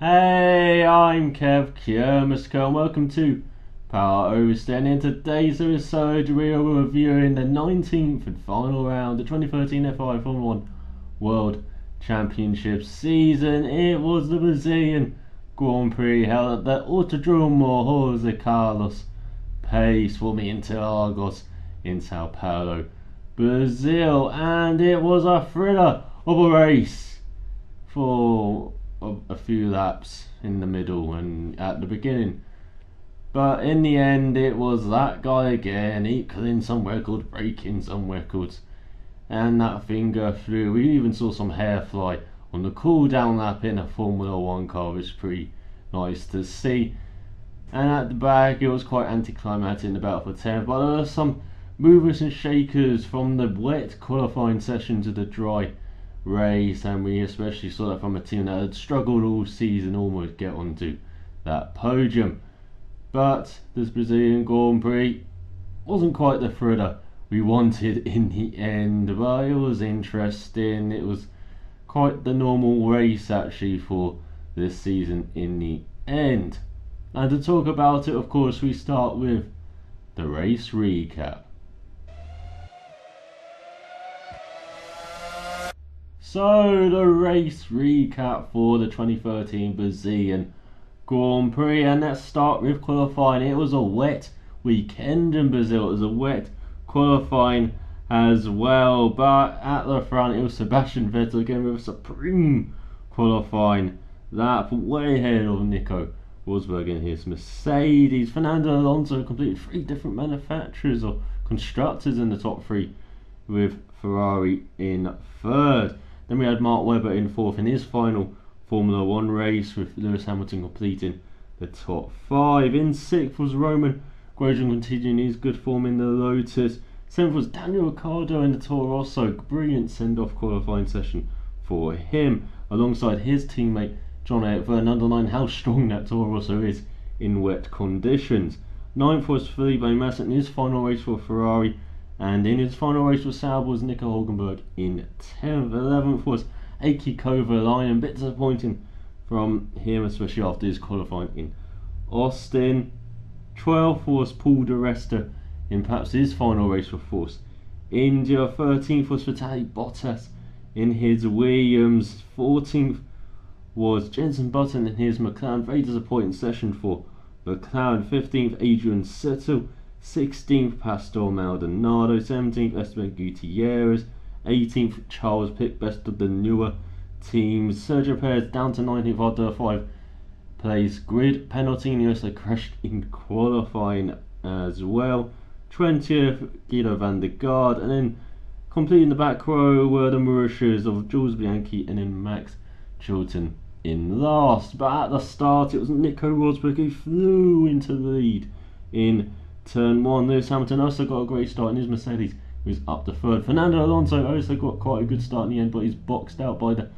Hey, I'm Kev, and welcome to Power Oversteer. And in today's episode, we are reviewing the 19th and final round, the 2013 FI Formula 1 World Championship season. It was the Brazilian Grand Prix held at the Autodromo Jose Carlos Pace for me Interlagos in Sao Paulo, Brazil, and it was a thriller of a race for a few laps in the middle and at the beginning, but in the end it was that guy again, equaling some record, breaking some records, and that finger flew. We even saw some hair fly on the cool down lap in a Formula 1 car, which is pretty nice to see. And at the back it was quite anticlimactic in the battle for 10th, but there were some movers and shakers from the wet qualifying session to the dry race, and we especially saw that from a team that had struggled all season almost get onto that podium. But this Brazilian Grand Prix wasn't quite the thriller we wanted in the end, but it was interesting. It was quite the normal race actually for this season in the end. And to talk about it, of course, we start with the race recap. So the race recap for the 2013 Brazilian Grand Prix, and let's start with qualifying. It was a wet weekend in Brazil. It was a wet qualifying as well, but at the front it was Sebastian Vettel again with a supreme qualifying lap, way ahead of Nico Rosberg in his Mercedes. Fernando Alonso completed 3 different manufacturers or constructors in the top 3, with Ferrari in 3rd. Then we had Mark Webber in 4th in his final Formula 1 race, with Lewis Hamilton completing the top 5. In 6th was Roman Grosjean continuing his good form in the Lotus. 7th was Daniel Ricciardo in the Toro Rosso. Brilliant send-off qualifying session for him, alongside his teammate John Vernon, underlining how strong that Toro Rosso is in wet conditions. 9th was Felipe Massa in his final race for Ferrari, and in his final race for Sauber was Nico Hülkenberg in 10th. 11th was Heikki Kovalainen, a bit disappointing from him, especially after his qualifying in Austin. 12th was Paul di Resta in perhaps his final race for Force India. 13th was Valtteri Bottas in his Williams. 14th was Jenson Button in his McLaren, very disappointing session for McLaren. 15th Adrian Settl. 16th Pastor Maldonado. 17th Esteban Gutierrez. 18th Charles Pitt, best of the newer teams. Sergio Perez down to 19th after a 5-place grid penalty, and he also crashed in qualifying as well. 20th Guido van der Garde, and then completing the back row were the Mauritius of Jules Bianchi and then Max Chilton in last. But at the start it was Nico Rosberg who flew into the lead in turn 1. Lewis Hamilton also got a great start in his Mercedes, he was up to 3rd. Fernando Alonso also got quite a good start in the end, but he's boxed out by the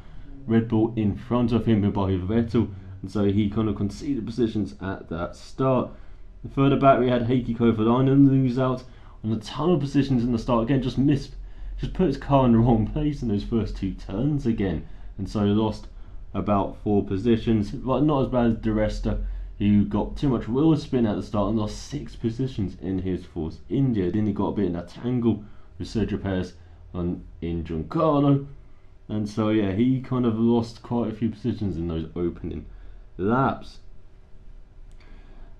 Red Bull in front of him by Vettel, and so he kind of conceded positions at that start. Further back we had Heikki Kovalainen lose out on a ton of positions in the start again, just put his car in the wrong place in those first 2 turns again, and so he lost about 4 positions, but not as bad as Di Resta, who got too much wheel spin at the start and lost 6 positions in his Force India. Then he got a bit in a tangle with Sergio Perez in Giancarlo, and so yeah, he kind of lost quite a few positions in those opening laps.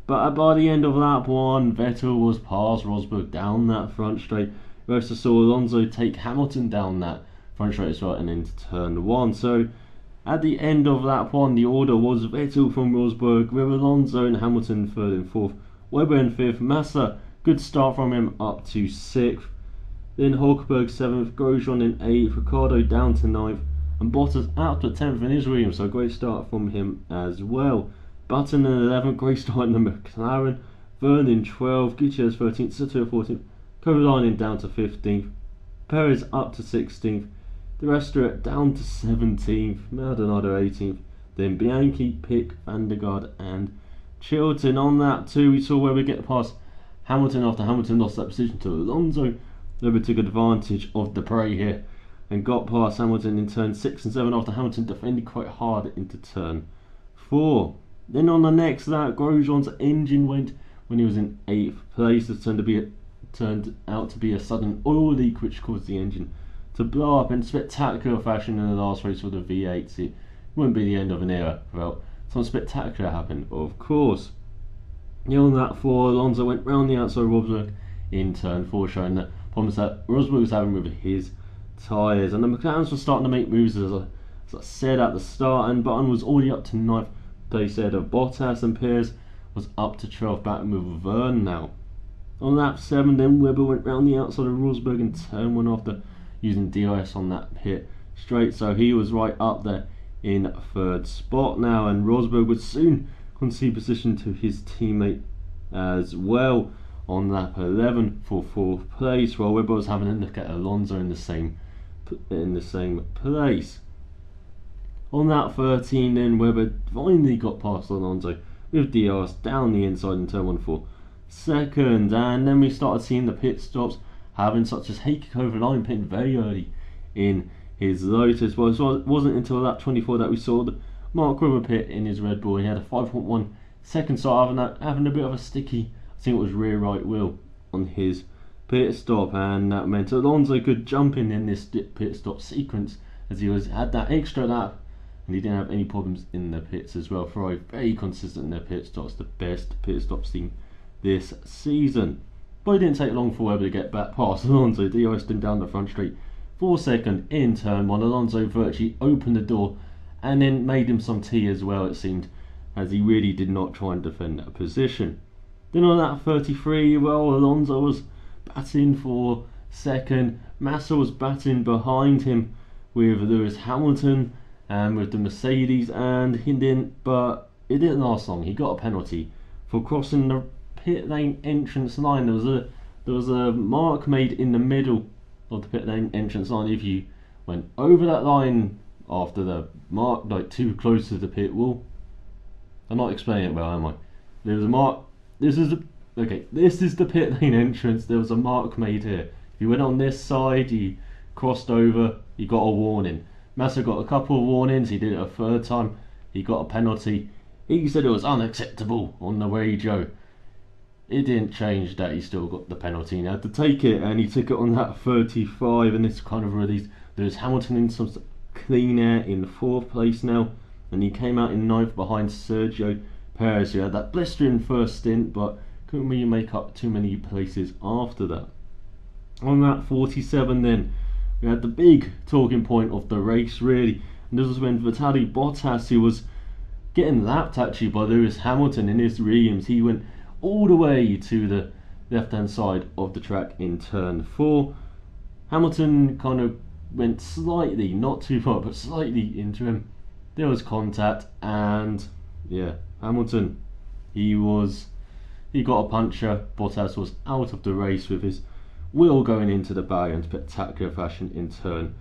But by the end of lap 1, Vettel was past Rosberg down that front straight. We also saw Alonso take Hamilton down that front straight as well and into turn 1. So at the end of lap 1, the order was Vettel from Rosberg, with Alonso and Hamilton 3rd and 4th, Webber in 5th, Massa, good start from him, up to 6th. Then Hülkenberg 7th, Grosjean in 8th, Ricciardo down to 9th, and Bottas out to 10th in his Williams, so great start from him as well. Button in 11th, great start in the McLaren, Vernon in 12th, Gutierrez 13th, Settl 14th, Kovalainen down to 15th, Perez up to 16th, Di Resta down to 17th, Maldonado 18th, then Bianchi, Pick, van der Garde and Chilton. On that too, we saw where we get past Hamilton after Hamilton lost that position to Alonso. Webber took advantage of the Prix here and got past Hamilton in turn 6 and 7 after Hamilton defended quite hard into turn 4. Then on the next lap, Grosjean's engine went when he was in 8th place. It turned out to be a sudden oil leak which caused the engine to blow up in spectacular fashion in the last race for the V8s. It wouldn't be the end of an era without some spectacular happened, of course. On lap 4, Alonso went round the outside of Rosberg in turn 4, showing the problems that Rosberg was having with his tyres. And the McLarens were starting to make moves, as I said at the start, and Button was already up to 9th place ahead of Bottas, and Perez was up to 12th, back with Verne now. On lap 7, then Webber went round the outside of Rosberg in turn 1 after using DRS on that pit straight, so he was right up there in 3rd spot now, and Rosberg would soon concede position to his teammate as well on lap 11 for 4th place, while Webber was having a look at Alonso in the same place. On lap 13, then Webber finally got past Alonso with DRS down the inside in turn 1 for 2nd, and then we started seeing the pit stops having, such as Heikki Kovalainen pitting very early in his Lotus. Well, it wasn't until lap 24 that we saw the Mark Webber pit in his Red Bull. He had a 5.1 second start, having a bit of a sticky, I think it was rear right wheel on his pit stop, and that meant Alonso could jump in this pit stop sequence as he had that extra lap, and he didn't have any problems in the pits as well. Ferrari very consistent in their pit stops, the best pit stop team this season. But it didn't take long for Webber to get back past Alonso. DRS'd him down the front straight for 2nd in turn 1. Alonso virtually opened the door and then made him some tea as well, it seemed, as he really did not try and defend that position. Then on lap 33, well, Alonso was batting for 2nd. Massa was batting behind him with Lewis Hamilton and with the Mercedes, and but it didn't last long. He got a penalty for crossing the pit lane entrance line. There was a mark made in the middle of the pit lane entrance line. If you went over that line after the mark, like too close to the pit wall, I'm not explaining it well, am I? There was a mark. This is the pit lane entrance. There was a mark made here. If you went on this side, you crossed over, you got a warning. Massa got a couple of warnings. He did it a 3rd time. He got a penalty. He said it was unacceptable on the radio. It didn't change that he still got the penalty. He had to take it, and he took it on that 35, and this kind of released Lewis Hamilton in some clean air in 4th place now, and he came out in 9th behind Sergio Perez, who had that blistering first stint but couldn't really make up too many places after that. On that 47 then, we had the big talking point of the race really, and this was when Valtteri Bottas, who was getting lapped actually by Lewis Hamilton in his Williams, he went all the way to the left hand side of the track in turn 4. Hamilton kind of went slightly, not too far, but slightly into him. There was contact, and yeah, Hamilton, he got a puncture. Bottas was out of the race with his wheel going into the barrier in spectacular fashion in turn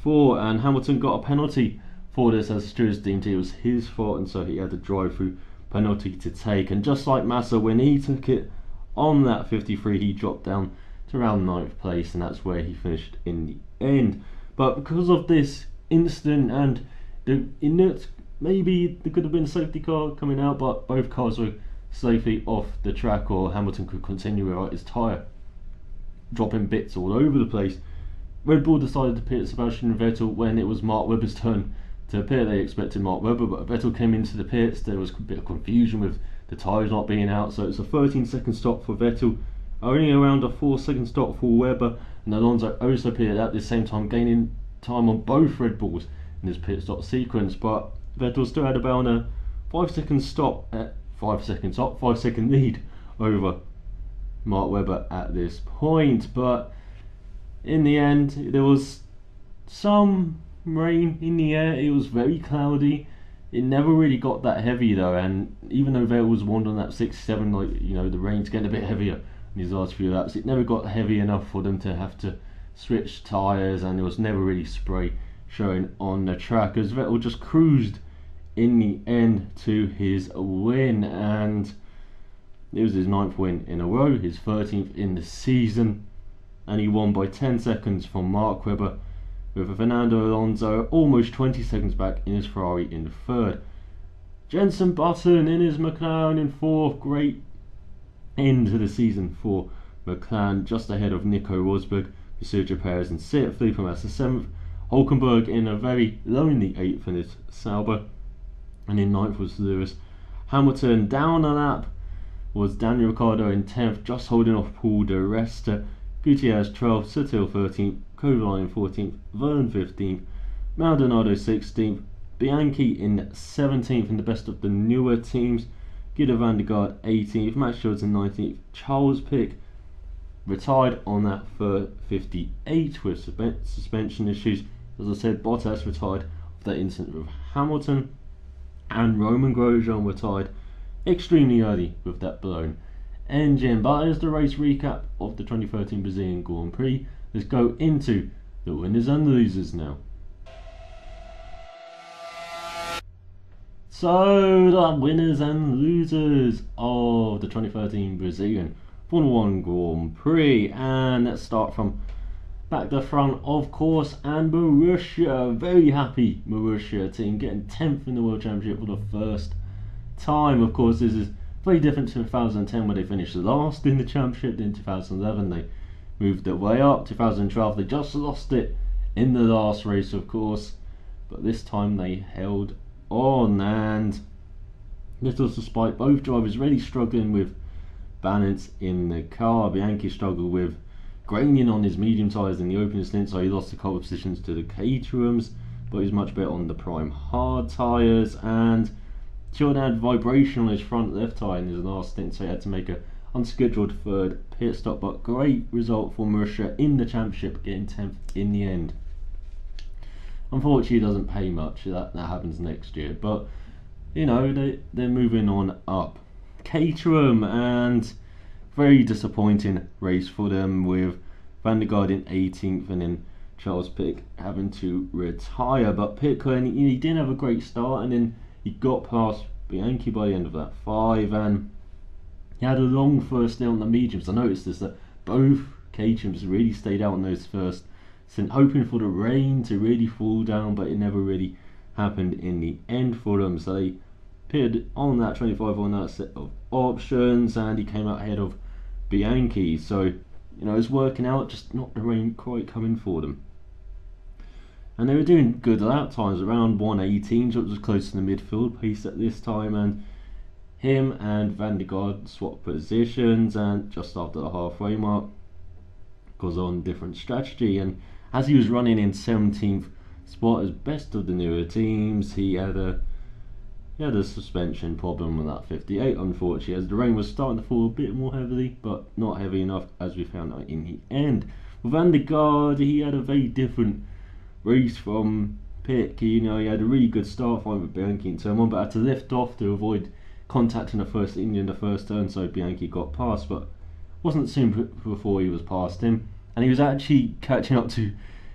4, and Hamilton got a penalty for this, as stewards deemed it was his fault, and so he had a drive-through penalty to take. And just like Massa, when he took it on that 53, he dropped down to around 9th place, and that's where he finished in the end. But because of this incident and maybe there could have been a safety car coming out, but both cars were safely off the track, or Hamilton could continue without his tyre dropping bits all over the place. Red Bull decided to pit Sebastian Vettel when it was Mark Webber's turn to pit. They expected Mark Webber, but Vettel came into the pits. There was a bit of confusion with the tyres not being out, so it's a 13-second stop for Vettel, only around a 4-second stop for Webber, and Alonso also pitted at the same time, gaining time on both Red Bulls in this pit stop sequence. But Vettel still had about a 5-second lead over Mark Webber at this point. But in the end, there was some rain in the air. It was very cloudy. It never really got that heavy though, and even though Vettel was warned on that 6-7, like, you know, the rain's getting a bit heavier in his last few laps, it never got heavy enough for them to have to switch tyres, and there was never really spray showing on the track, as Vettel just cruised in the end to his win, and it was his 9th win in a row, his 13th in the season, and he won by 10 seconds from Mark Webber, with Fernando Alonso almost 20 seconds back in his Ferrari in 3rd. Jenson Button in his McLaren in 4th. Great end to the season for McLaren, just ahead of Nico Rosberg. Sergio Perez in 6th. Felipe Massa 7th. Hulkenberg in a very lonely 8th in his Sauber. And in 9th was Lewis Hamilton. Down a lap was Daniel Ricciardo in 10th, just holding off Paul di Resta. Gutierrez 12th, Sutil 13th, Kovalainen 14th, Verne 15th, Maldonado 16th, Bianchi in 17th in the best of the newer teams, Guido van der Garde 18th, Max Johnson 19th, Charles Pic retired on that for 58 with suspension issues. As I said, Bottas retired after that incident with Hamilton, and Roman Grosjean retired extremely early with that blown engine. But as the race recap of the 2013 Brazilian Grand Prix, let's go into the winners and losers now. So the winners and losers of the 2013 Brazilian Formula 1 Grand Prix, and let's start from back to front, of course, and Marussia. Very happy Marussia team getting 10th in the World Championship for the first time. Of course, this is very different to 2010 where they finished last in the championship. In 2011 they moved their way up. 2012 they just lost it in the last race, of course, but this time they held on, and this was despite both drivers really struggling with balance in the car. Bianchi struggled with graining on his medium tyres in the opening stint, so he lost a couple of positions to the Caterhams, but he was much better on the prime hard tyres. And Jordan had vibration on his front left tyre in his last stint, so he had to make a unscheduled 3rd pit stop. But great result for Marussia in the championship, getting 10th in the end. Unfortunately, it doesn't pay much. That happens next year, but you know, they're moving on up. Caterham, and very disappointing race for them with Van der Garde in 18th and then Charles Pic having to retire. But Pic, he didn't have a great start, and then he got past Bianchi by the end of that 5, and he had a long first stint on the mediums. I noticed this, that both Caterhams really stayed out on those first stint, hoping for the rain to really fall down, but it never really happened in the end for them. So they pitted on that 25 on that set of options, and he came out ahead of Bianchi. So, you know, it's working out, just not the rain quite coming for them. And they were doing good lap times, around 1:18, so it was close to the midfield pace at this time. And him and Van der Garde swapped positions, and just after the halfway mark, goes on different strategy. And as he was running in 17th spot as best of the newer teams, he had a suspension problem with that 58, unfortunately, as the rain was starting to fall a bit more heavily, but not heavy enough, as we found out in the end. With Van der Garde, he had a very different race from Pic. You know, he had a really good start fine with Bianchi in turn 1, but had to lift off to avoid contacting the first Indian in the first turn, so Bianchi got past, but wasn't soon before he was past him, and he was actually catching up to,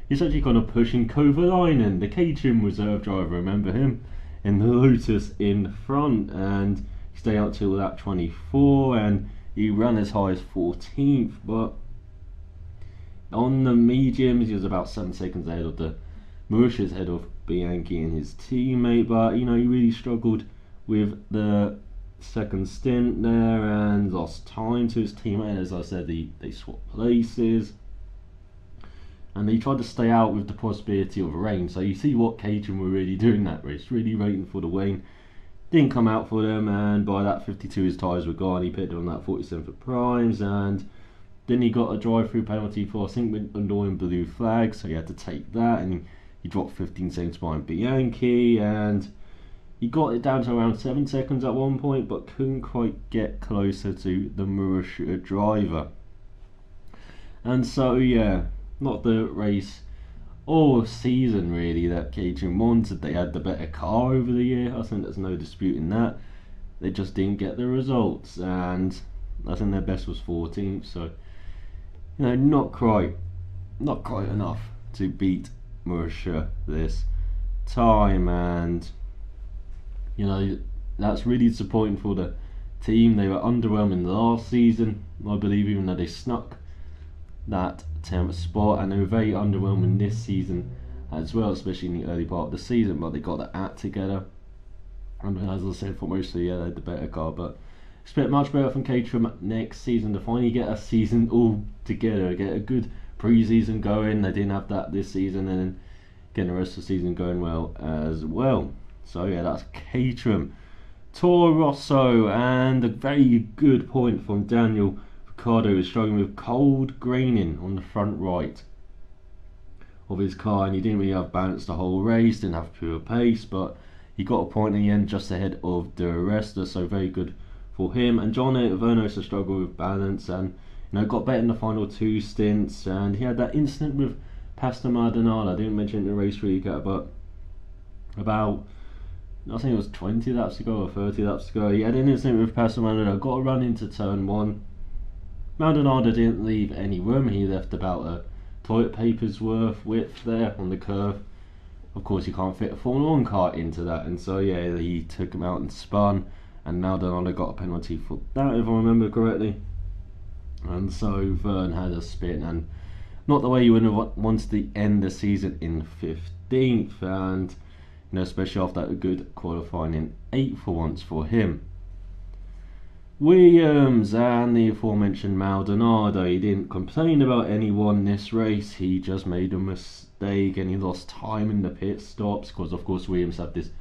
he's actually kind of pushing Kovalainen, the Caterham reserve driver, remember him, in the Lotus in front, and he stayed out till lap 24, and he ran as high as 14th, but on the mediums he was about 7 seconds ahead of the Marussia's head of Bianchi and his teammate. But you know, he really struggled with the second stint there and lost time to his teammate. As I said, they swapped places, and they tried to stay out with the possibility of rain. So you see what Caterham were really doing that race, really waiting for the rain. Didn't come out for them, and by that 52 his tyres were gone. He pitted on that 47 for primes, and then he got a drive-through penalty for, I think, annoying blue flag, so he had to take that, and he dropped 15 seconds behind Bianchi, and he got it down to around 7 seconds at one point, but couldn't quite get closer to the Marussia driver. And so, yeah, not the race or season really that Caterham wanted. They had the better car over the year, I think there's no disputing that. They just didn't get the results, and I think their best was 14th, so you know, not quite enough to beat Marussia this time. And you know, that's really disappointing for the team. They were underwhelming last season, I believe, even though they snuck that 10th spot, and they were very underwhelming this season as well, especially in the early part of the season, but they got the act together And as I said, for mostly, yeah, they had the better car, but expect much better from Caterham next season to finally get a season all together, get a good pre-season going. They didn't have that this season, and then getting the rest of the season going well as well. So yeah, that's Caterham. Toro Rosso, and a very good point from Daniel Ricciardo, is struggling with cold graining on the front right of his car, and he didn't really have balance the whole race, didn't have pure pace, but he got a point in the end just ahead of the rest, so very good for him. And John Vernos struggled with balance, and got better in the final 2 stints, and he had that incident with Pastor Maldonado. I didn't mention it in the race recap, but about, I think it was 20 laps ago or 30 laps ago, he had an incident with Pastor Maldonado, got a run into turn 1. Maldonado didn't leave any room, he left about a toilet paper's worth width there on the curve. Of course, you can't fit a Formula 1 car into that, and so yeah, he took him out and spun, and Maldonado got a penalty for that, if I remember correctly. And so Vern had a spin, and not the way you would have wanted to end the season in 15th, and especially after that good qualifying in 8th for once for him. Williams and the aforementioned Maldonado, he didn't complain about anyone this race, he just made a mistake and he lost time in the pit stops, because of course Williams have this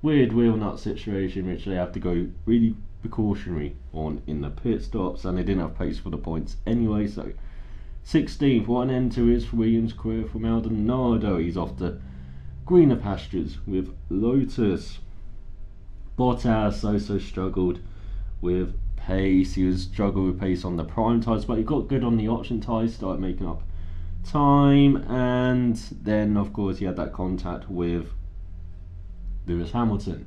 weird wheel nut situation which they have to go really precautionary on in the pit stops, and they didn't have pace for the points anyway. So 16th, what an end to his Williams career for Maldonado. He's off to greener pastures with Lotus. Bottas also struggled with pace. He was struggling with pace on the prime tyres, but he got good on the option tyres, started making up time, and then of course he had that contact with Lewis Hamilton,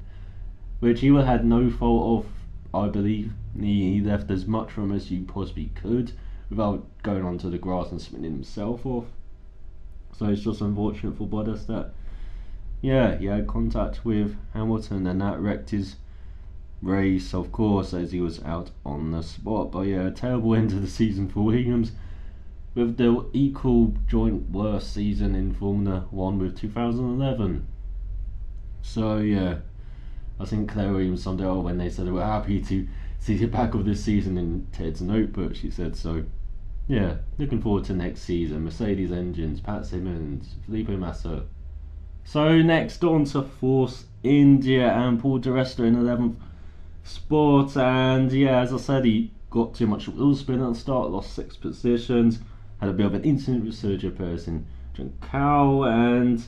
which he had no fault of. I believe he left as much room as you possibly could without going onto the grass and spinning himself off. So it's just unfortunate for Bottas that, yeah, he had contact with Hamilton, and that wrecked his race, of course, as he was out on the spot. But yeah, a terrible end to the season for Williams, with the equal joint worst season in Formula 1 with 2011. So yeah, I think Claire Williams summed it up when they said they were happy to see the back of this season in Ted's notebook, she said. So yeah, looking forward to next season. Mercedes engines, Pat Simmons, Felipe Massa. So next on to Force India, and Paul di Resta in 11th spot, and yeah, as I said, he got too much wheel spin at the start, lost 6 positions, had a bit of an incident with Sergio Perez and Juncal, and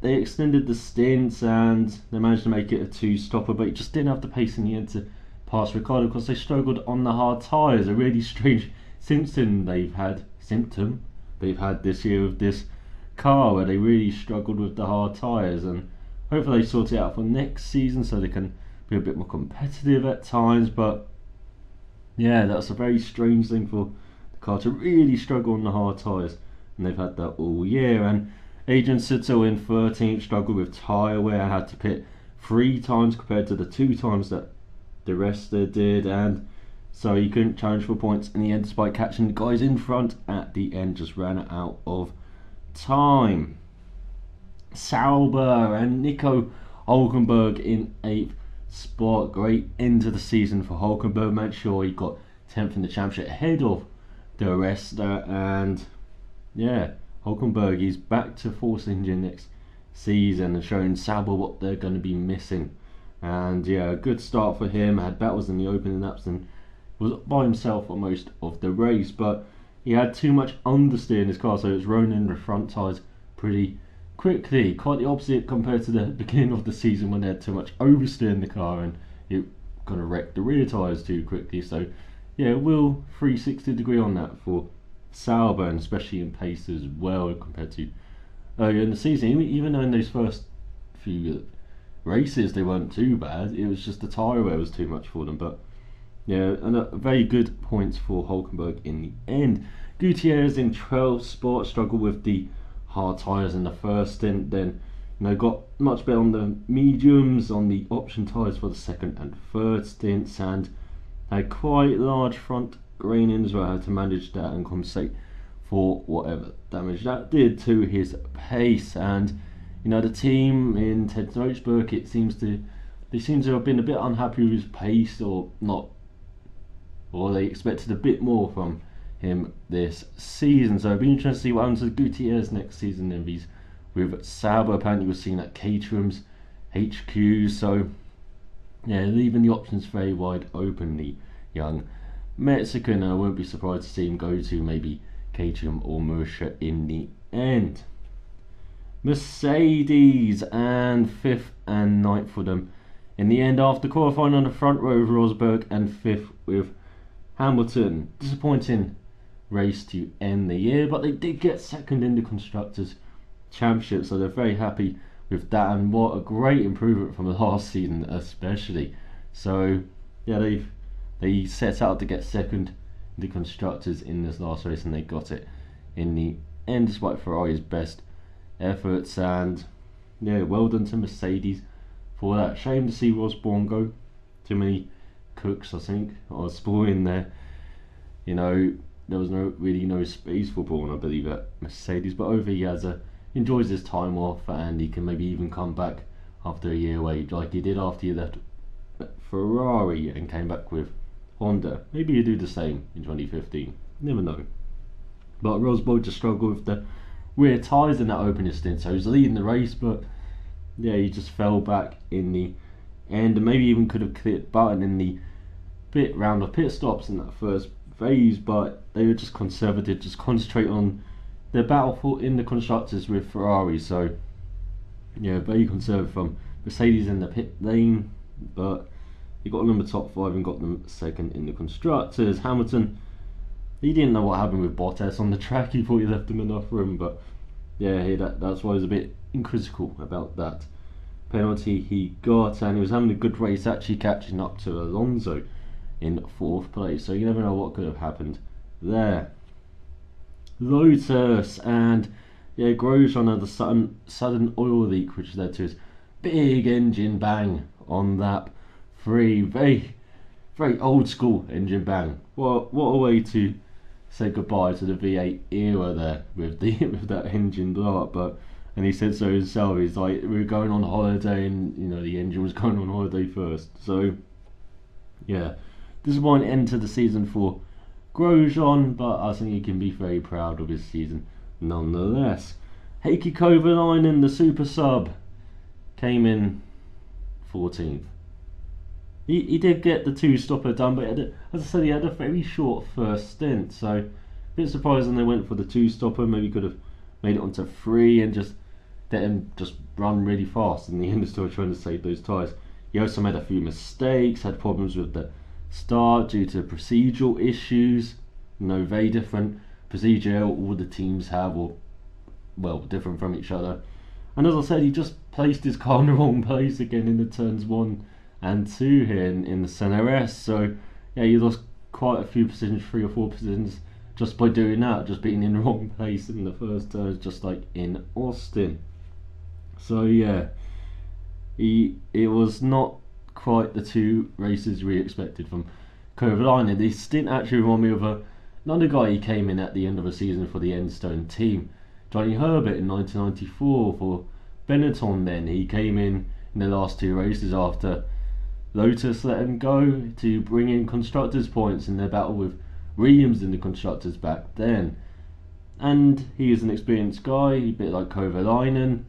they extended the stints and they managed to make it a 2-stopper, but he just didn't have the pace in the end to pass Ricciardo because they struggled on the hard tyres. A really strange symptom they've had this year with this car, where they really struggled with the hard tyres, and hopefully they sort it out for next season so they can be a bit more competitive at times. But yeah, that's a very strange thing for the car to really struggle on the hard tyres, and they've had that all year. And Adrian Sutil in 13th struggled with tyre wear, had to pit 3 times compared to the 2 times that di Resta did, and so he couldn't challenge for points in the end despite catching the guys in front at the end, just ran out of time. Sauber and Nico Hulkenberg in 8th spot. Great end to the season for Hulkenberg, made sure he got 10th in the championship ahead of di Resta, and yeah, Hulkenberg is back to Force India next season and showing Sauber what they're going to be missing. And yeah, a good start for him. Had battles in the opening laps and was by himself for most of the race, but he had too much understeer in his car, so it was rolling in the front tyres pretty quickly. Quite the opposite compared to the beginning of the season when they had too much oversteer in the car and it kind of wrecked the rear tyres too quickly. So yeah, we'll 360 degree on that for Sauber, and especially in pace as well compared to earlier in the season. Even though in those first few races they weren't too bad, it was just the tyre wear was too much for them. But yeah, and a very good points for Hulkenberg in the end. Gutierrez in 12th spot, struggled with the hard tyres in the first stint, then got much better on the mediums, on the option tyres for the second and third stints, and had quite large front grainings where I had to manage that and compensate for whatever damage that did to his pace. And You know, the team in Ted Noachberg, they seem to have been a bit unhappy with his pace, or not, or they expected a bit more from him this season. So it'll be interesting to see what happens to Gutierrez next season if he's with Sauber. Apparently we're seeing at Caterham's HQ, so yeah, leaving the options very wide open. The young Mexican, I won't be surprised to see him go to maybe Caterham or Mercia in the end. Mercedes, and 5th and 9th for them in the end after qualifying on the front row with Rosberg and 5th with Hamilton. Disappointing race to end the year, but they did get 2nd in the Constructors' Championship, so they're very happy with that, and what a great improvement from the last season especially. So yeah, they set out to get 2nd in the Constructors in this last race, and they got it in the end despite Ferrari's best efforts. And yeah, well done to Mercedes for that. Shame to see Rosborn go. Too many cooks, I think, are spoiling there. You know, there was really no space for Braun, I believe, at Mercedes, but over he enjoys his time off, and he can maybe even come back after a year away like he did after he left Ferrari and came back with Honda. Maybe he'll do the same in 2015, never know. But Rosberg just struggled with the rear tyres in that opening stint, so he was leading the race, but yeah, he just fell back in the end, and maybe even could have clicked button in the round of pit stops in that first phase, but they were just conservative, just concentrate on their battle in the Constructors with Ferrari. So yeah, very conservative from Mercedes in the pit lane, but he got them the top 5 and got them 2nd in the Constructors. Hamilton, he didn't know what happened with Bottas on the track. He thought he left him enough room, but yeah, that's why he was a bit critical about that penalty he got, and he was having a good race, actually catching up to Alonso in 4th place, so you never know what could have happened there. Lotus, and yeah, Grosjean had a sudden oil leak which led to his big engine bang on lap 3. Very old school engine bang. What a way to say goodbye to the V8 era there with that engine blow up. But and he said so himself. He's like, we were going on holiday, and you know, the engine was going on holiday first. So yeah, disappointing end to the season for Grosjean, but I think he can be very proud of his season nonetheless. Heikki Kovalainen, the super sub, came in 14th. He did get the 2-stopper done, but as I said, he had a very short first stint, so a bit surprising they went for the 2-stopper. Maybe could have made it onto 3 and just let him just run really fast. In the end, still trying to save those tyres. He also made a few mistakes, had problems with the start due to procedural issues. You know, very different procedure all the teams have, or well, different from each other. And as I said, he just placed his car in the wrong place again in the turns 1 and 2 here in the CNRS. So yeah, he lost quite a few positions, 3 or 4 positions, just by doing that, just being in the wrong place in the first turns, just like in Austin. So yeah, it was not quite the 2 races we expected from Kovalainen. This didn't actually remind me of another guy. He came in at the end of the season for the Enstone team, Johnny Herbert, in 1994 for Benetton. Then he came in the last 2 races after Lotus let him go to bring in Constructors points in their battle with Williams in the Constructors back then. And he is an experienced guy, a bit like Kovalainen,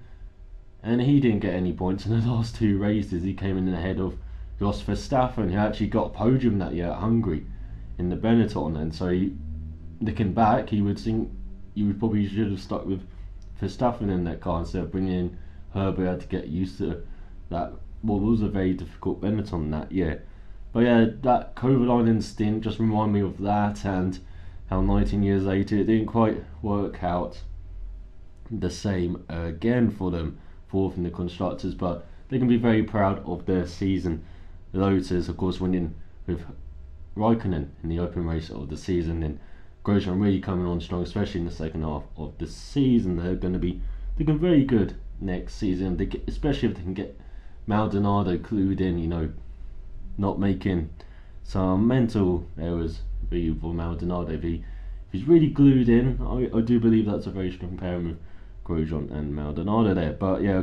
and he didn't get any points in the last 2 races. He came in ahead of Jos Verstappen, who actually got a podium that year at Hungary in the Benetton. And so looking back, you would think you probably should have stuck with Verstappen in that car instead of bringing in Herbert. Had to get used to that. Well, it was a very difficult Benetton that year. But yeah, that Kovalainen stint just reminded me of that, and how 19 years later it didn't quite work out the same again for them. 4th in the Constructors, but they can be very proud of their season. Lotus, of course, winning with Raikkonen in the open race of the season, and Grosjean really coming on strong, especially in the second half of the season. They're going to be looking very good next season, especially if they can get Maldonado clued in, you know, not making some mental errors for Maldonado. If he's really glued in, I do believe that's a very strong pairing with Grosjean and Maldonado there. But yeah,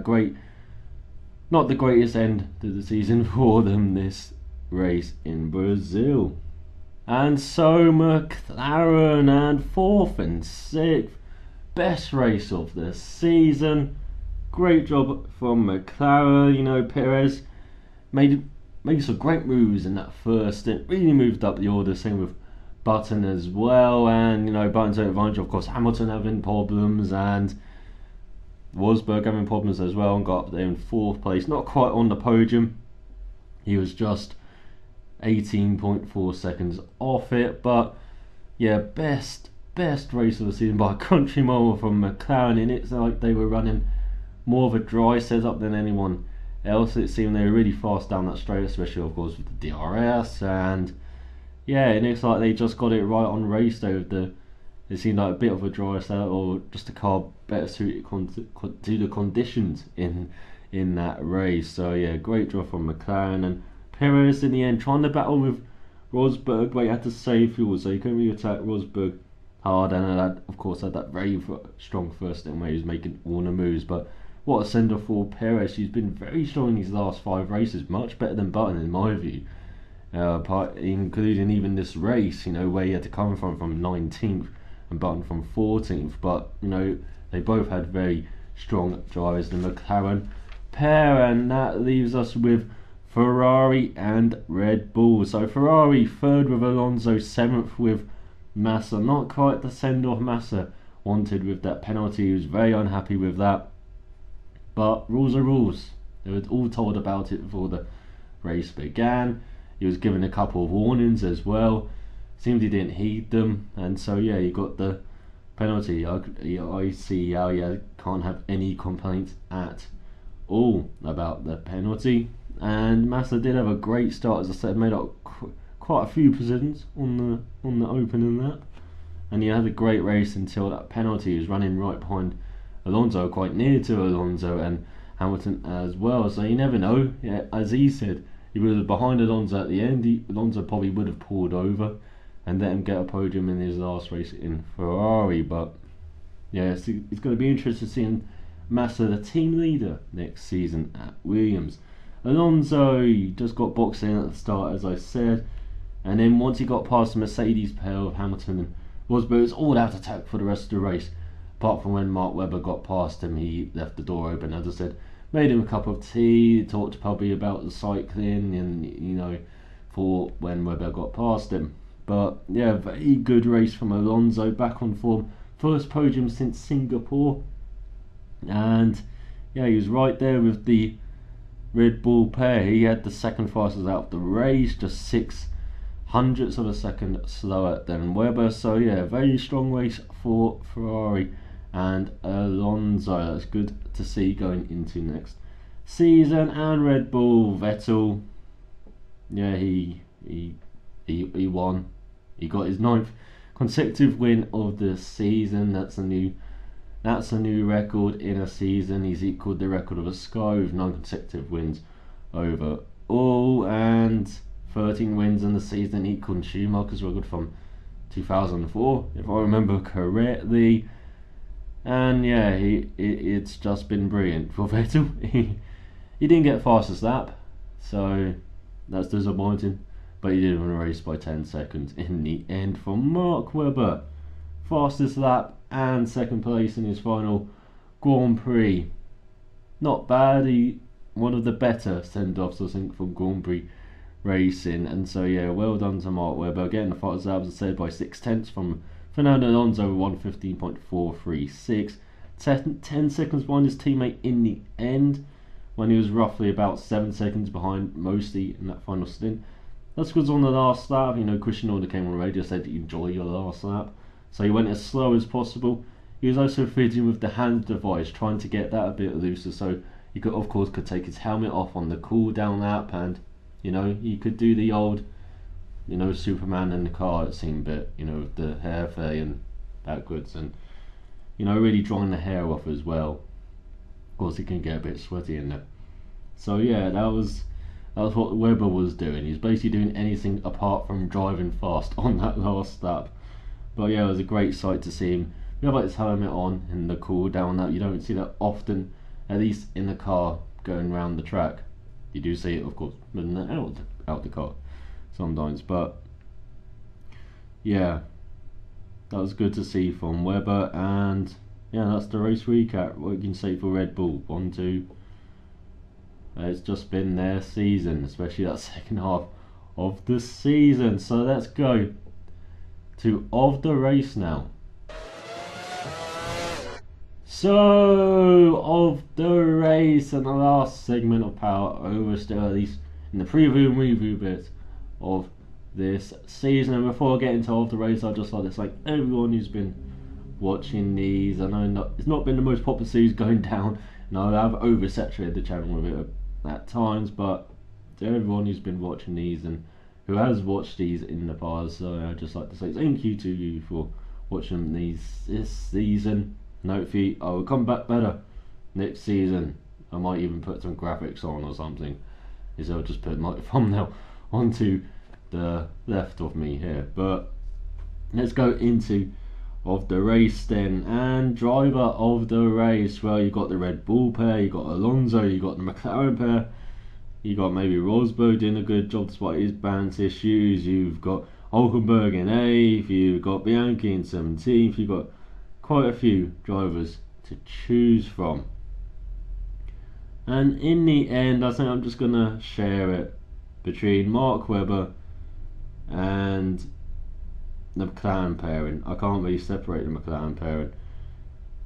not the greatest end to the season for them this race in Brazil. And so McLaren and 4th and 6th, best race of the season. Great job from McLaren. You know, Perez made some great moves in that first stint, really moved up the order. Same with Button as well, and you know, Button's advantage, of course, Hamilton having problems and Rosberg having problems as well, and got up there in 4th place, not quite on the podium. He was just 18.4 seconds off it, but yeah, best race of the season by a country mile from McLaren. And it's like they were running more of a dry setup than anyone else. It seemed they were really fast down that straight, especially of course with the DRS, and yeah, it looks like they just got it right on race day with it seemed like a bit of a dry setup, or just a car better suited to the conditions in that race. So yeah, great job from McLaren. And Perez in the end trying to battle with Rosberg, but he had to save fuel, so he couldn't really attack Rosberg hard, and of course had that very strong first stint where he was making all the moves. But what a send off for Perez. He's been very strong in his last 5 races, much better than Button in my view, including even this race, you know, where he had to come from 19th and Button from 14th. But you know, they both had very strong drivers, the McLaren pair, and that leaves us with Ferrari and Red Bull. So Ferrari 3rd with Alonso, 7th with Massa. Not quite the send-off Massa wanted with that penalty. He was very unhappy with that. But rules are rules. They were all told about it before the race began. He was given a couple of warnings as well. Seemed he didn't heed them, and so yeah, he got the penalty. I see how you can't have any complaints at all about the penalty. And Massa did have a great start, as I said, made up quite a few positions on the opening lap, and he had a great race until that penalty. He was running right behind Alonso, quite near to Alonso and Hamilton as well. So you never know. Yeah, as he said, he was behind Alonso at the end. Alonso probably would have pulled over and let him get a podium in his last race in Ferrari. But yeah, it's going to be interesting seeing Massa, the team leader, next season at Williams. Alonso, he just got boxed in at the start, as I said, and then once he got past the Mercedes pair of Hamilton and Rosberg, it was all out attack for the rest of the race. Apart from when Mark Webber got past him, he left the door open, as I said, made him a cup of tea, talked probably about the cycling, and you know, for when Webber got past him. But yeah, very good race from Alonso, back on form, first podium since Singapore, and yeah, he was right there with the Red Bull pair. He had the second fastest out of the race, just 0.06 of a second slower than Webber. So yeah, very strong race for Ferrari and Alonso. That's good to see going into next season. And Red Bull, Vettel, yeah, he won. He got his 9th consecutive win of the season. That's a new record in a season. He's equalled the record of a Sky with 9 consecutive wins overall, and 13 wins in the season, equaling Schumacher's record from 2004, if I remember correctly. And yeah, it's just been brilliant for Vettel. He didn't get fastest lap, so that's disappointing, but he did win a race by 10 seconds in the end. For Mark Webber, fastest lap and second place in his final Grand Prix. Not bad. One of the better send-offs, I think, from Grand Prix racing. And so yeah, well done to Mark Webber, getting the fastest lap, as I said, by 0.6 from Fernando Alonso, 1:15.436, 10 seconds behind his teammate in the end, when he was roughly about 7 seconds behind mostly in that final stint. That's because on the last lap, you know, Christian Horner came on radio, said enjoy your last lap, so he went as slow as possible. He was also fidgeting with the hand device, trying to get that a bit looser, so he could, of course, could take his helmet off on the cool down lap, and you know, he could do the old, you know, Superman in the car, it seemed, bit, you know, with the hair flying backwards, and you know, really drying the hair off as well. Of course, it can get a bit sweaty in there. So yeah, that was what Webber was doing. He's basically doing anything apart from driving fast on that last lap. But yeah, it was a great sight to see him You have like his helmet on in the cool down. That you don't see that often, at least in the car going around the track. You do see it, of course, but out the car sometimes. But yeah, that was good to see from Webber. And yeah, that's the race recap. What you can say for Red Bull. 1-2. It's just been their season, especially that second half of the season. So let's go to of the race now. So, of the race and the last segment of Power Oversteer, at least in the preview and review bit of this season. And before I get into of the race, I'd just like to thank everyone who's been watching these. I know it's not been the most popular series going down, and I have oversaturated the channel with it at times, but to everyone who's been watching these and who has watched these in the past, so I'd just like to say thank you to you for watching these this season. And hopefully I will come back better next season. I might even put some graphics on or something. Is I'll just put my thumbnail onto the left of me here. But let's go into of the race then. And driver of the race, well, you got the Red Bull pair, you got Alonso, you got the McLaren pair, you got maybe Rosberg doing a good job despite his balance issues, you've got Hulkenberg in 8th, you've got Bianchi in 17th, you've got quite a few drivers to choose from. And in the end, I think I'm just going to share it between Mark Webber and the McLaren pairing. I can't really separate the McLaren pairing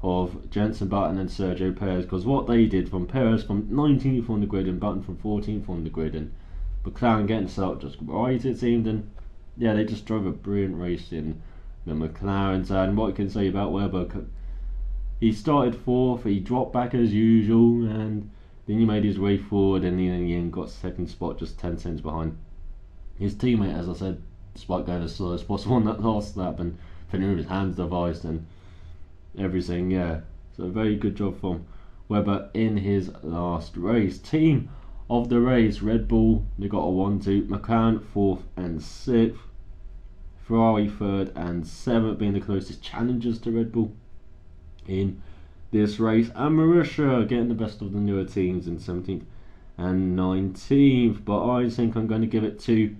of Jenson Button and Sergio Perez, because what they did from Perez from 19th on the grid and Button from 14th on the grid, and McLaren getting set up just right, it seemed. And yeah, they just drove a brilliant race in the McLarens. And what I can say about Webber, he started 4th, he dropped back as usual, and then he made his way forward, and in the end got 2nd spot, just 10 cents behind his teammate, as I said, despite going as slow as possible on that last lap and finishing with his hands devised and everything. Yeah, so a very good job from Webber in his last race. Team of the race, Red Bull, they got a 1-2, McLaren 4th and 6th, Ferrari 3rd and 7th, being the closest challengers to Red Bull in this race, and Marussia getting the best of the newer teams in 17th and 19th. But I think I'm going to give it to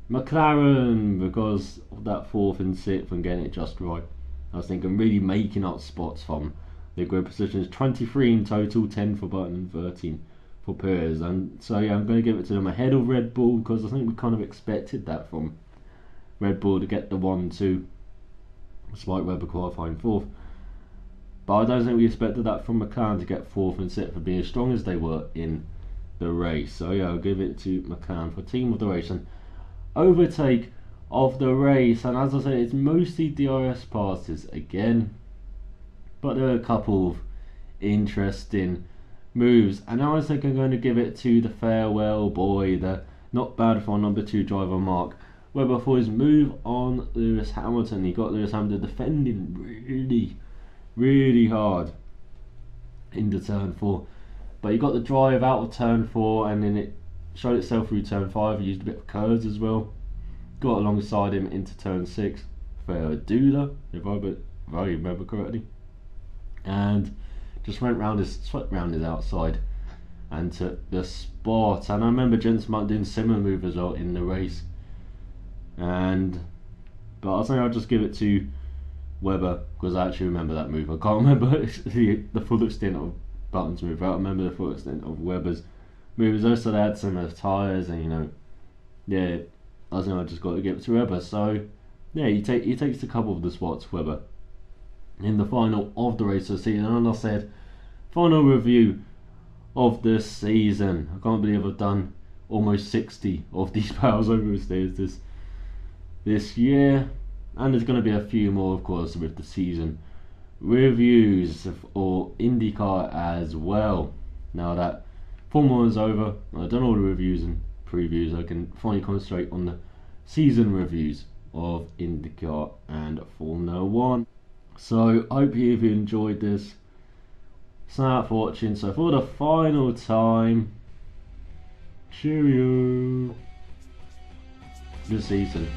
McLaren because of that 4th and 6th and getting it just right. I was thinking really making up spots from the grid positions, 23 in total, 10 for Button and 13 for Perez. And so yeah, I'm going to give it to them ahead of Red Bull, because I think we kind of expected that from Red Bull to get the 1-2 despite Webber qualifying 4th. But I don't think we expected that from McLaren to get 4th and 6th for being as strong as they were in the race. So yeah, I'll give it to McLaren for team of the race and overtake of the race. And as I say, it's mostly DRS passes again, but there are a couple of interesting moves. And I think I'm going to give it to the farewell boy, the not bad for number 2 driver Mark Webber, for his move on Lewis Hamilton. He got Lewis Hamilton defending really hard into turn 4, but he got the drive out of turn 4, and then it showed itself through turn 5. He used a bit of curves as well, got alongside him into turn 6 for a doula, if I remember correctly, and just swept round his outside and took the spot. And I remember Jenson Button doing similar move as well in the race, but I think I'll just give it to Webber because I actually remember that move. I can't remember the full extent of Button's move. I remember the full extent of Webber's moves. Also, they had similar tyres, and yeah, I think I just got to give it to Webber. So yeah, he takes a couple of the spots, Webber, in the final of the race of the season. And I said, final review of the season. I can't believe I've done almost 60 of these Powers Oversteers this year. And there's going to be a few more, of course, with the season reviews or IndyCar as well. Now that Formula 1's over, I've done all the reviews and previews, I can finally concentrate on the season reviews of IndyCar and Formula 1. So I hope you've enjoyed this. Thanks for watching. So for the final time, cheerio. Good season.